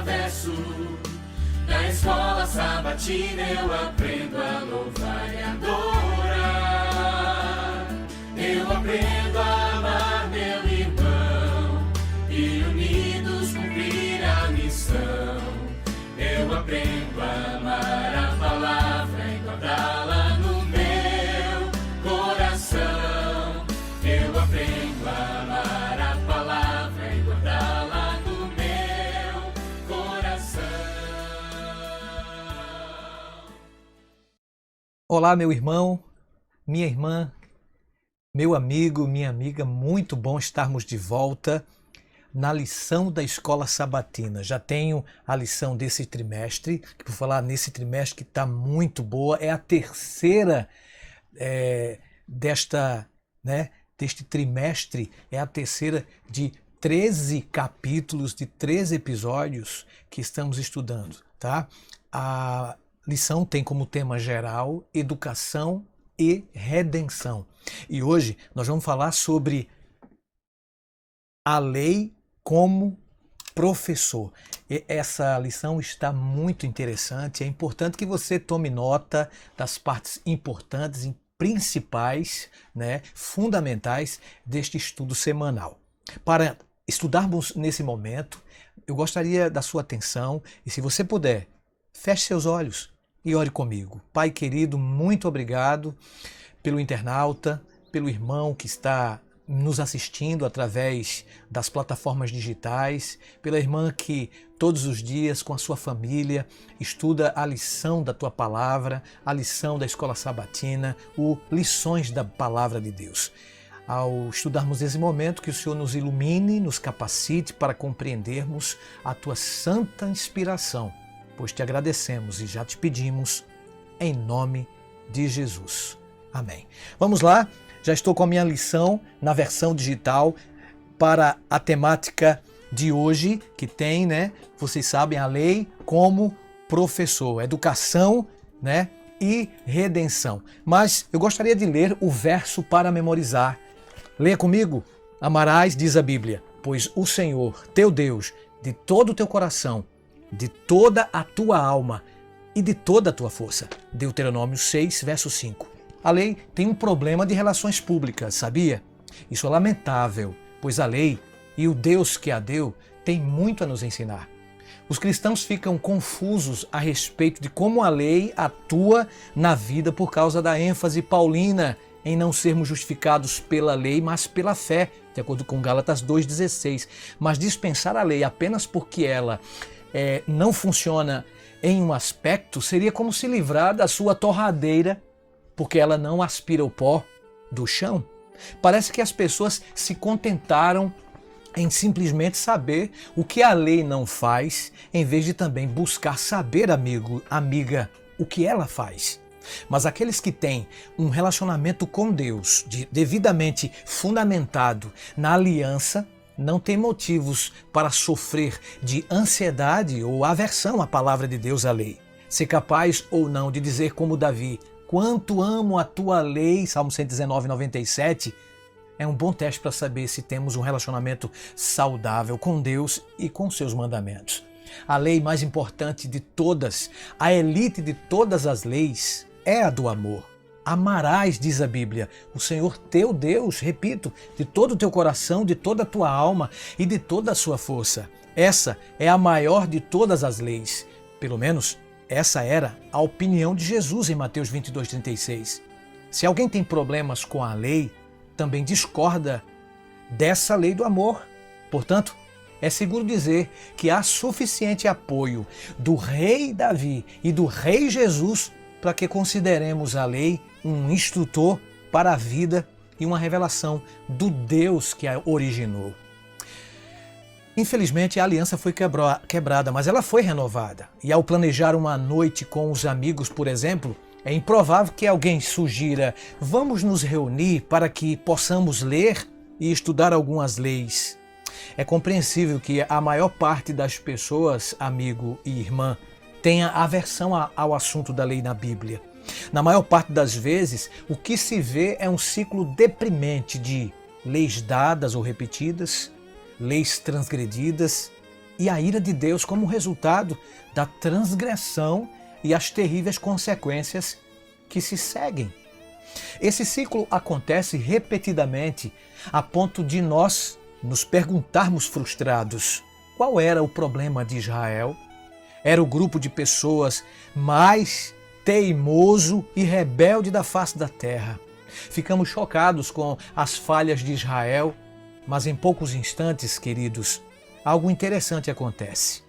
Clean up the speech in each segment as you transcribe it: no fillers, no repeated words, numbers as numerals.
verso. Na escola sabatina eu aprendo a louvar e adorar. Eu aprendo a amar meu irmão e unidos cumprir a missão. Eu aprendo a amar a palavra e guardá-la no meu coração. Eu aprendo a amar a palavra e guardá-la no meu coração. Olá, meu irmão, minha irmã, meu amigo, minha amiga, muito bom estarmos de volta na lição da Escola Sabatina. Já tenho a lição desse trimestre, que por falar nesse trimestre que está muito boa, é a terceira deste trimestre, é a terceira de 13 capítulos, de 13 episódios que estamos estudando, tá? A lição tem como tema geral educação e redenção. E hoje nós vamos falar sobre a lei como professor. E essa lição está muito interessante. É importante que você tome nota das partes importantes e principais, fundamentais deste estudo semanal. Para estudarmos nesse momento, eu gostaria da sua atenção e, se você puder, feche seus olhos e ore comigo. Pai querido, muito obrigado pelo internauta, pelo irmão que está nos assistindo através das plataformas digitais, pela irmã que todos os dias com a sua família estuda a lição da tua palavra, a lição da Escola Sabatina, lições da palavra de Deus. Ao estudarmos esse momento, que o Senhor nos ilumine, nos capacite para compreendermos a tua santa inspiração, pois te agradecemos e já te pedimos em nome de Jesus. Amém. Vamos lá, já estou com a minha lição na versão digital para a temática de hoje, que tem, vocês sabem, a lei como professor, educação, e redenção. Mas eu gostaria de ler o verso para memorizar. Leia comigo. Amarás, diz a Bíblia, pois o Senhor, teu Deus, de todo o teu coração, de toda a tua alma e de toda a tua força. Deuteronômio 6, verso 5. A lei tem um problema de relações públicas, sabia? Isso é lamentável, pois a lei e o Deus que a deu tem muito a nos ensinar. Os cristãos ficam confusos a respeito de como a lei atua na vida por causa da ênfase paulina em não sermos justificados pela lei, mas pela fé, de acordo com Gálatas 2,16. Mas dispensar a lei apenas porque ela não funciona em um aspecto seria como se livrar da sua torradeira porque ela não aspira o pó do chão. Parece que as pessoas se contentaram em simplesmente saber o que a lei não faz, em vez de também buscar saber, amigo, amiga, o que ela faz. Mas aqueles que têm um relacionamento com Deus devidamente fundamentado na aliança, não têm motivos para sofrer de ansiedade ou aversão à palavra de Deus, à lei. Ser capaz ou não de dizer como Davi, quanto amo a tua lei, Salmo 119, 97, é um bom teste para saber se temos um relacionamento saudável com Deus e com seus mandamentos. A lei mais importante de todas, a elite de todas as leis, é a do amor. Amarás, diz a Bíblia, o Senhor teu Deus, repito, de todo o teu coração, de toda a tua alma e de toda a sua força. Essa é a maior de todas as leis. Pelo menos, essa era a opinião de Jesus em Mateus 22:36. Se alguém tem problemas com a lei, também discorda dessa lei do amor. Portanto, é seguro dizer que há suficiente apoio do rei Davi e do rei Jesus para que consideremos a lei um instrutor para a vida e uma revelação do Deus que a originou. Infelizmente, a aliança foi quebrada, mas ela foi renovada. E ao planejar uma noite com os amigos, por exemplo, é improvável que alguém sugira: vamos nos reunir para que possamos ler e estudar algumas leis. É compreensível que a maior parte das pessoas, amigo e irmã, tenha aversão ao assunto da lei na Bíblia. Na maior parte das vezes, o que se vê é um ciclo deprimente de leis dadas ou repetidas, leis transgredidas e a ira de Deus como resultado da transgressão e as terríveis consequências que se seguem. Esse ciclo acontece repetidamente a ponto de nós nos perguntarmos frustrados: qual era o problema de Israel? Era o grupo de pessoas mais teimoso e rebelde da face da terra. Ficamos chocados com as falhas de Israel, mas em poucos instantes, queridos, algo interessante acontece.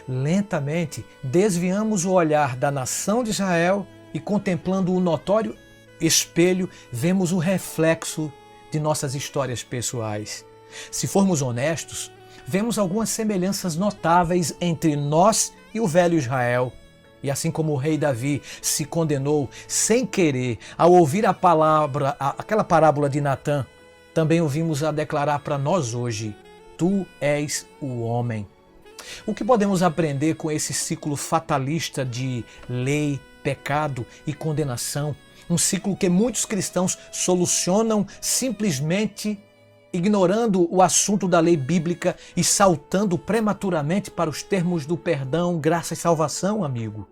Lentamente, desviamos o olhar da nação de Israel e, contemplando o notório espelho, vemos o reflexo de nossas histórias pessoais. Se formos honestos, vemos algumas semelhanças notáveis entre nós e o velho Israel. E assim como o rei Davi se condenou sem querer ao ouvir aquela parábola de Natã, também ouvimos a declarar para nós hoje: tu és o homem. O que podemos aprender com esse ciclo fatalista de lei, pecado e condenação? Um ciclo que muitos cristãos solucionam simplesmente ignorando o assunto da lei bíblica e saltando prematuramente para os termos do perdão, graça e salvação, amigo.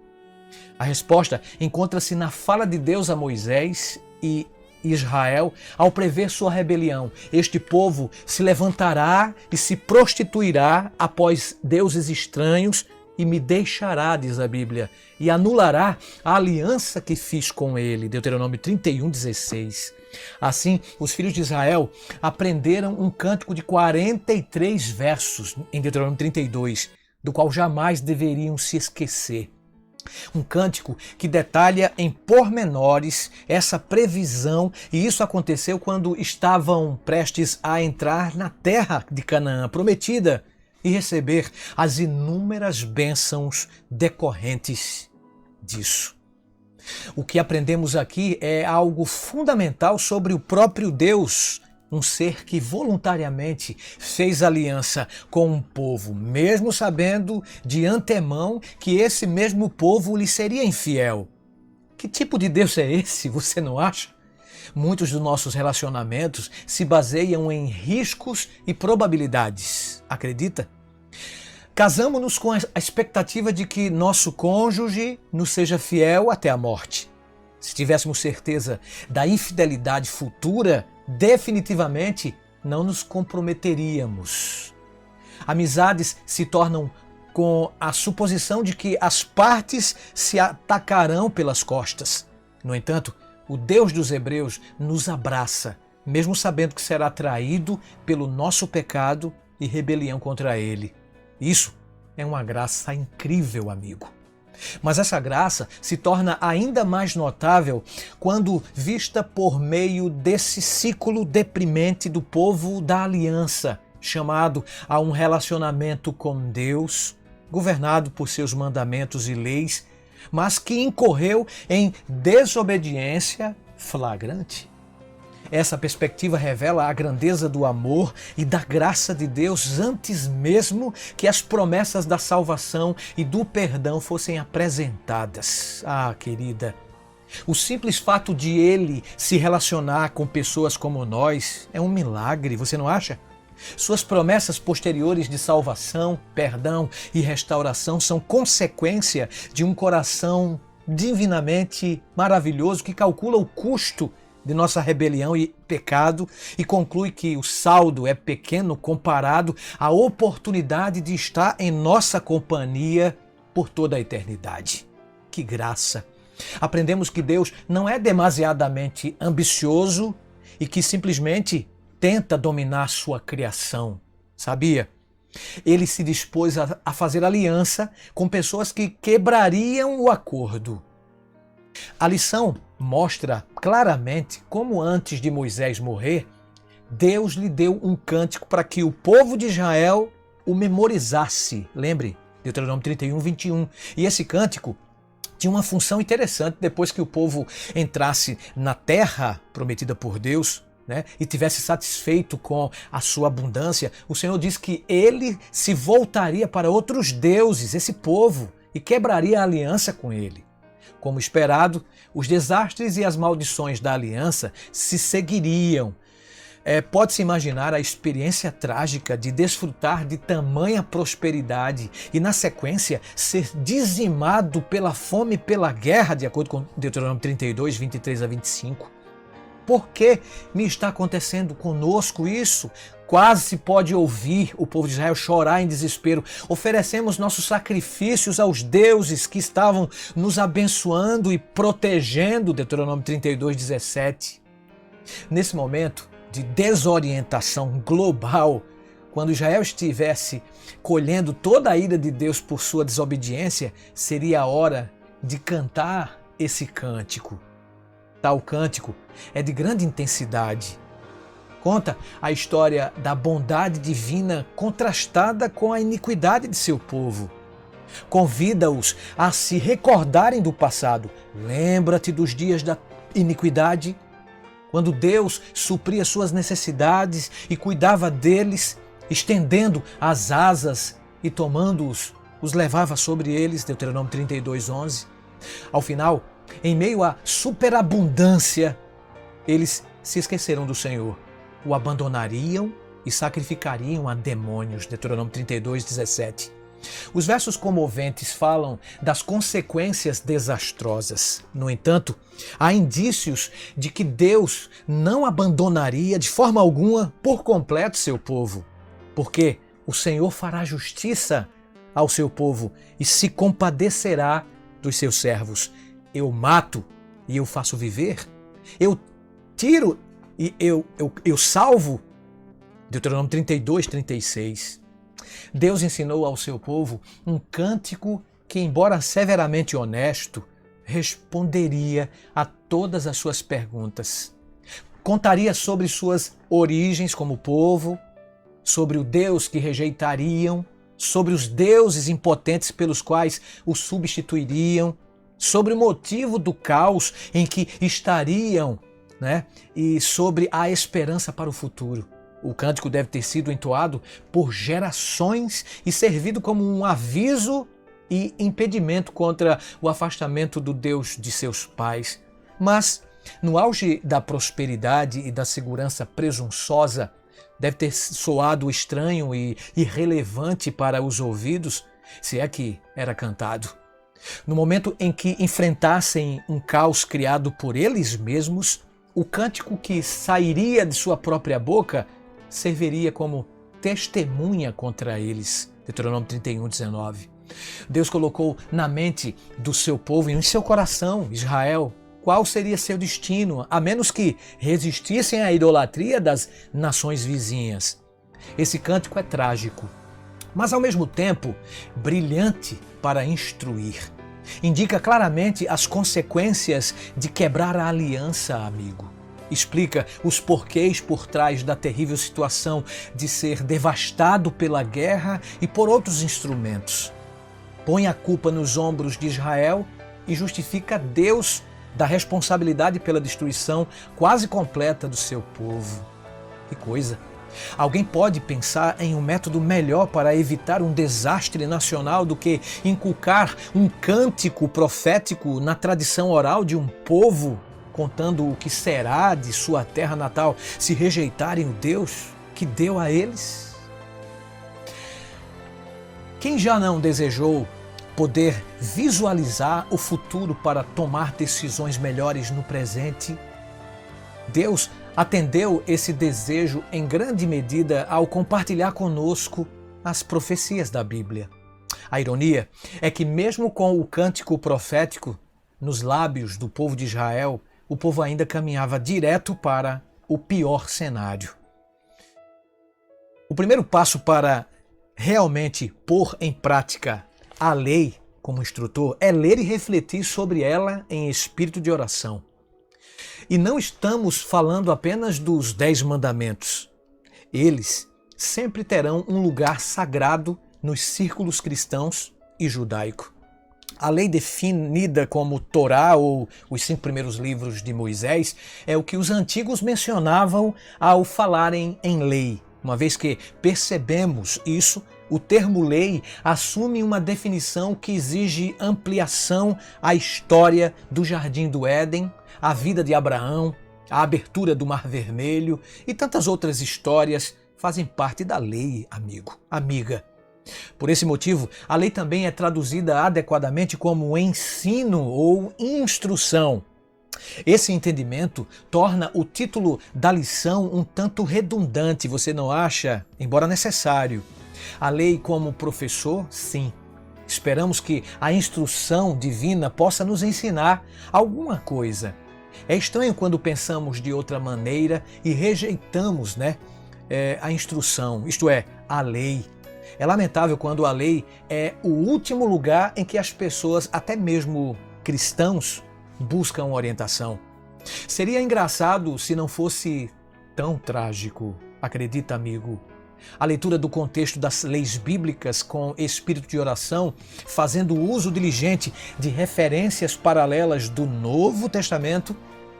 A resposta encontra-se na fala de Deus a Moisés e Israel ao prever sua rebelião. Este povo se levantará e se prostituirá após deuses estranhos e me deixará, diz a Bíblia, e anulará a aliança que fiz com ele. Deuteronômio 31:16. Assim, os filhos de Israel aprenderam um cântico de 43 versos em Deuteronômio 32, do qual jamais deveriam se esquecer. Um cântico que detalha em pormenores essa previsão, e isso aconteceu quando estavam prestes a entrar na terra de Canaã prometida e receber as inúmeras bênçãos decorrentes disso. O que aprendemos aqui é algo fundamental sobre o próprio Deus, um ser que voluntariamente fez aliança com um povo, mesmo sabendo de antemão que esse mesmo povo lhe seria infiel. Que tipo de Deus é esse, você não acha? Muitos dos nossos relacionamentos se baseiam em riscos e probabilidades, acredita? Casamos-nos com a expectativa de que nosso cônjuge nos seja fiel até a morte. Se tivéssemos certeza da infidelidade futura, definitivamente não nos comprometeríamos. Amizades se tornam com a suposição de que as partes se atacarão pelas costas. No entanto, o Deus dos Hebreus nos abraça, mesmo sabendo que será traído pelo nosso pecado e rebelião contra ele. Isso é uma graça incrível, amigo. Mas essa graça se torna ainda mais notável quando vista por meio desse ciclo deprimente do povo da aliança, chamado a um relacionamento com Deus, governado por seus mandamentos e leis, mas que incorreu em desobediência flagrante. Essa perspectiva revela a grandeza do amor e da graça de Deus antes mesmo que as promessas da salvação e do perdão fossem apresentadas. Ah, querida, o simples fato de Ele se relacionar com pessoas como nós é um milagre, você não acha? Suas promessas posteriores de salvação, perdão e restauração são consequência de um coração divinamente maravilhoso que calcula o custo de nossa rebelião e pecado e conclui que o saldo é pequeno comparado à oportunidade de estar em nossa companhia por toda a eternidade. Que graça! Aprendemos que Deus não é demasiadamente ambicioso e que simplesmente tenta dominar sua criação. Sabia? Ele se dispôs a fazer aliança com pessoas que quebrariam o acordo. A lição mostra claramente como antes de Moisés morrer, Deus lhe deu um cântico para que o povo de Israel o memorizasse. Lembre, Deuteronômio 31:21. E esse cântico tinha uma função interessante depois que o povo entrasse na terra prometida por Deus, e tivesse satisfeito com a sua abundância. O Senhor diz que ele se voltaria para outros deuses, esse povo, e quebraria a aliança com ele. Como esperado, os desastres e as maldições da aliança se seguiriam. Pode-se imaginar a experiência trágica de desfrutar de tamanha prosperidade e, na sequência, ser dizimado pela fome e pela guerra, de acordo com Deuteronômio 32, 23 a 25. Por que me está acontecendo conosco isso? Quase se pode ouvir o povo de Israel chorar em desespero. Oferecemos nossos sacrifícios aos deuses que estavam nos abençoando e protegendo, Deuteronômio 32, 17. Nesse momento de desorientação global, quando Israel estivesse colhendo toda a ira de Deus por sua desobediência, seria a hora de cantar esse cântico. Tal cântico é de grande intensidade. Conta a história da bondade divina contrastada com a iniquidade de seu povo. Convida-os a se recordarem do passado. Lembra-te dos dias da iniquidade, quando Deus supria suas necessidades e cuidava deles, estendendo as asas e tomando-os, os levava sobre eles, Deuteronômio 32, 11. Ao final, em meio à superabundância, eles se esqueceram do Senhor, o abandonariam e sacrificariam a demônios, Deuteronômio 32, 17. Os versos comoventes falam das consequências desastrosas. No entanto, há indícios de que Deus não abandonaria de forma alguma por completo seu povo, porque o Senhor fará justiça ao seu povo e se compadecerá dos seus servos. Eu mato e eu faço viver. Eu tiro e eu salvo. Deuteronômio 32, 36. Deus ensinou ao seu povo um cântico que, embora severamente honesto, responderia a todas as suas perguntas. Contaria sobre suas origens como povo, sobre o Deus que rejeitariam, sobre os deuses impotentes pelos quais o substituiriam, sobre o motivo do caos em que estariam, e sobre a esperança para o futuro. O cântico deve ter sido entoado por gerações e servido como um aviso e impedimento contra o afastamento do Deus de seus pais. Mas, no auge da prosperidade e da segurança presunçosa, deve ter soado estranho e irrelevante para os ouvidos, se é que era cantado. No momento em que enfrentassem um caos criado por eles mesmos, o cântico que sairia de sua própria boca serviria como testemunha contra eles. Deuteronômio 31, 19. Deus colocou na mente do seu povo e em seu coração, Israel, qual seria seu destino, a menos que resistissem à idolatria das nações vizinhas. Esse cântico é trágico, mas ao mesmo tempo brilhante para instruir. Indica claramente as consequências de quebrar a aliança, amigo. Explica os porquês por trás da terrível situação de ser devastado pela guerra e por outros instrumentos. Põe a culpa nos ombros de Israel e justifica Deus da responsabilidade pela destruição quase completa do seu povo. Que coisa! Alguém pode pensar em um método melhor para evitar um desastre nacional do que inculcar um cântico profético na tradição oral de um povo, contando o que será de sua terra natal se rejeitarem o Deus que deu a eles? Quem já não desejou poder visualizar o futuro para tomar decisões melhores no presente? Deus atendeu esse desejo em grande medida ao compartilhar conosco as profecias da Bíblia. A ironia é que mesmo com o cântico profético nos lábios do povo de Israel, o povo ainda caminhava direto para o pior cenário. O primeiro passo para realmente pôr em prática a lei como instrutor é ler e refletir sobre ela em espírito de oração. E não estamos falando apenas dos 10 mandamentos. Eles sempre terão um lugar sagrado nos círculos cristãos e judaico. A lei definida como Torá ou os 5 primeiros livros de Moisés é o que os antigos mencionavam ao falarem em lei. Uma vez que percebemos isso, o termo lei assume uma definição que exige ampliação à história do Jardim do Éden, à vida de Abraão, a abertura do Mar Vermelho e tantas outras histórias fazem parte da lei, amigo, amiga. Por esse motivo, a lei também é traduzida adequadamente como ensino ou instrução. Esse entendimento torna o título da lição um tanto redundante, você não acha? Embora necessário. A lei como professor, sim. Esperamos que a instrução divina possa nos ensinar alguma coisa. É estranho quando pensamos de outra maneira e rejeitamos, a instrução, isto é, a lei. É lamentável quando a lei é o último lugar em que as pessoas, até mesmo cristãos, buscam orientação. Seria engraçado se não fosse tão trágico, acredita, amigo. A leitura do contexto das leis bíblicas com espírito de oração, fazendo uso diligente de referências paralelas do Novo Testamento,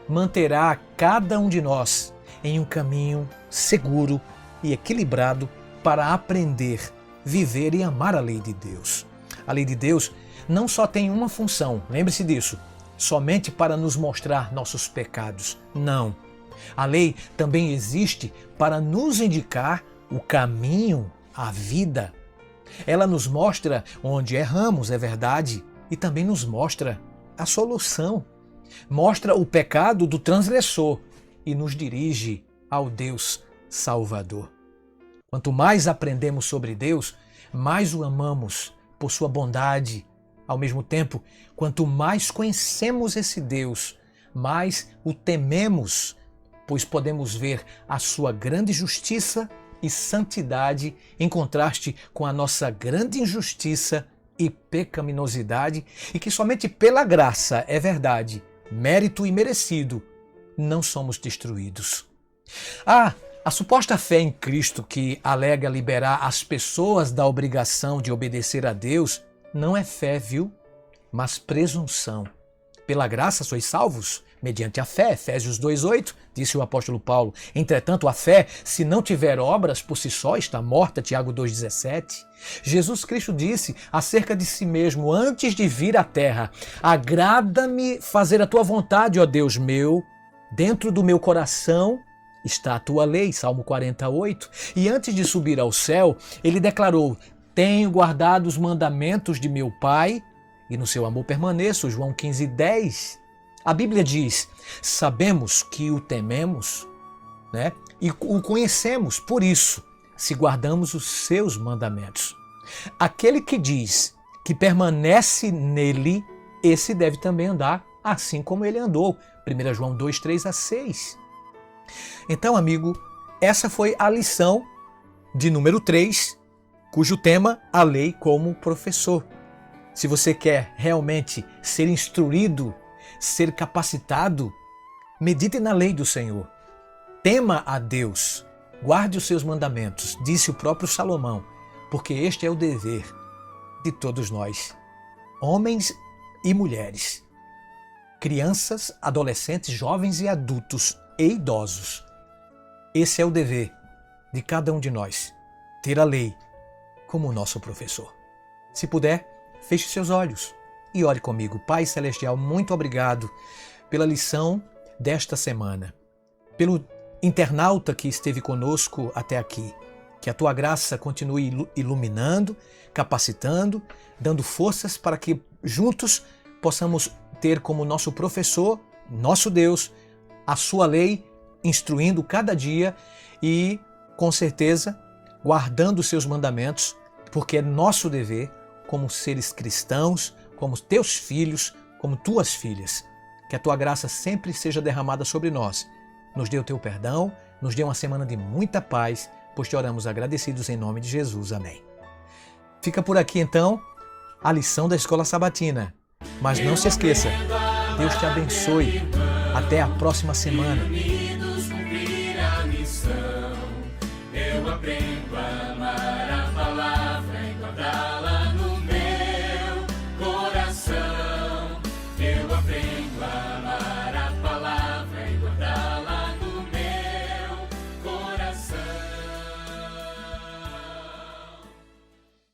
manterá cada um de nós em um caminho seguro e equilibrado para aprender, viver e amar a lei de Deus. A lei de Deus não só tem uma função, lembre-se disso, somente para nos mostrar nossos pecados. Não. A lei também existe para nos indicar o caminho, a vida. Ela nos mostra onde erramos, é verdade, e também nos mostra a solução. Mostra o pecado do transgressor e nos dirige ao Deus Salvador. Quanto mais aprendemos sobre Deus, mais o amamos por sua bondade. Ao mesmo tempo, quanto mais conhecemos esse Deus, mais o tememos, pois podemos ver a sua grande justiça e santidade em contraste com a nossa grande injustiça e pecaminosidade, e que somente pela graça, é verdade, mérito e merecido, não somos destruídos. A suposta fé em Cristo que alega liberar as pessoas da obrigação de obedecer a Deus não é fé, viu? Mas presunção. Pela graça sois salvos, mediante a fé, Efésios 2,8, disse o apóstolo Paulo. Entretanto, a fé, se não tiver obras, por si só está morta, Tiago 2,17. Jesus Cristo disse acerca de si mesmo, antes de vir à terra, agrada-me fazer a tua vontade, ó Deus meu, dentro do meu coração está a tua lei, Salmo 48. E antes de subir ao céu, ele declarou, tenho guardado os mandamentos de meu Pai e no seu amor permaneço, João 15,10. A Bíblia diz, sabemos que o tememos, e o conhecemos, por isso, se guardamos os seus mandamentos. Aquele que diz que permanece nele, esse deve também andar assim como ele andou. 1 João 2,3-6. Então, amigo, essa foi a lição de número 3, cujo tema, a lei como professor. Se você quer realmente ser instruído, ser capacitado, medite na lei do Senhor. Tema a Deus, guarde os seus mandamentos, disse o próprio Salomão, porque este é o dever de todos nós, homens e mulheres, crianças, adolescentes, jovens e adultos e idosos. Esse é o dever de cada um de nós, ter a lei como nosso professor. Se puder, feche seus olhos e ore comigo. Pai Celestial, muito obrigado pela lição desta semana, pelo internauta que esteve conosco até aqui. Que a tua graça continue iluminando, capacitando, dando forças para que juntos possamos ter como nosso professor, nosso Deus, a sua lei, instruindo cada dia e, com certeza, guardando os seus mandamentos, porque é nosso dever, como seres cristãos, como teus filhos, como tuas filhas. Que a tua graça sempre seja derramada sobre nós. Nos dê o teu perdão, nos dê uma semana de muita paz, pois te oramos agradecidos em nome de Jesus. Amém. Fica por aqui então a lição da Escola Sabatina. Mas não se esqueça, Deus te abençoe. Até a próxima semana.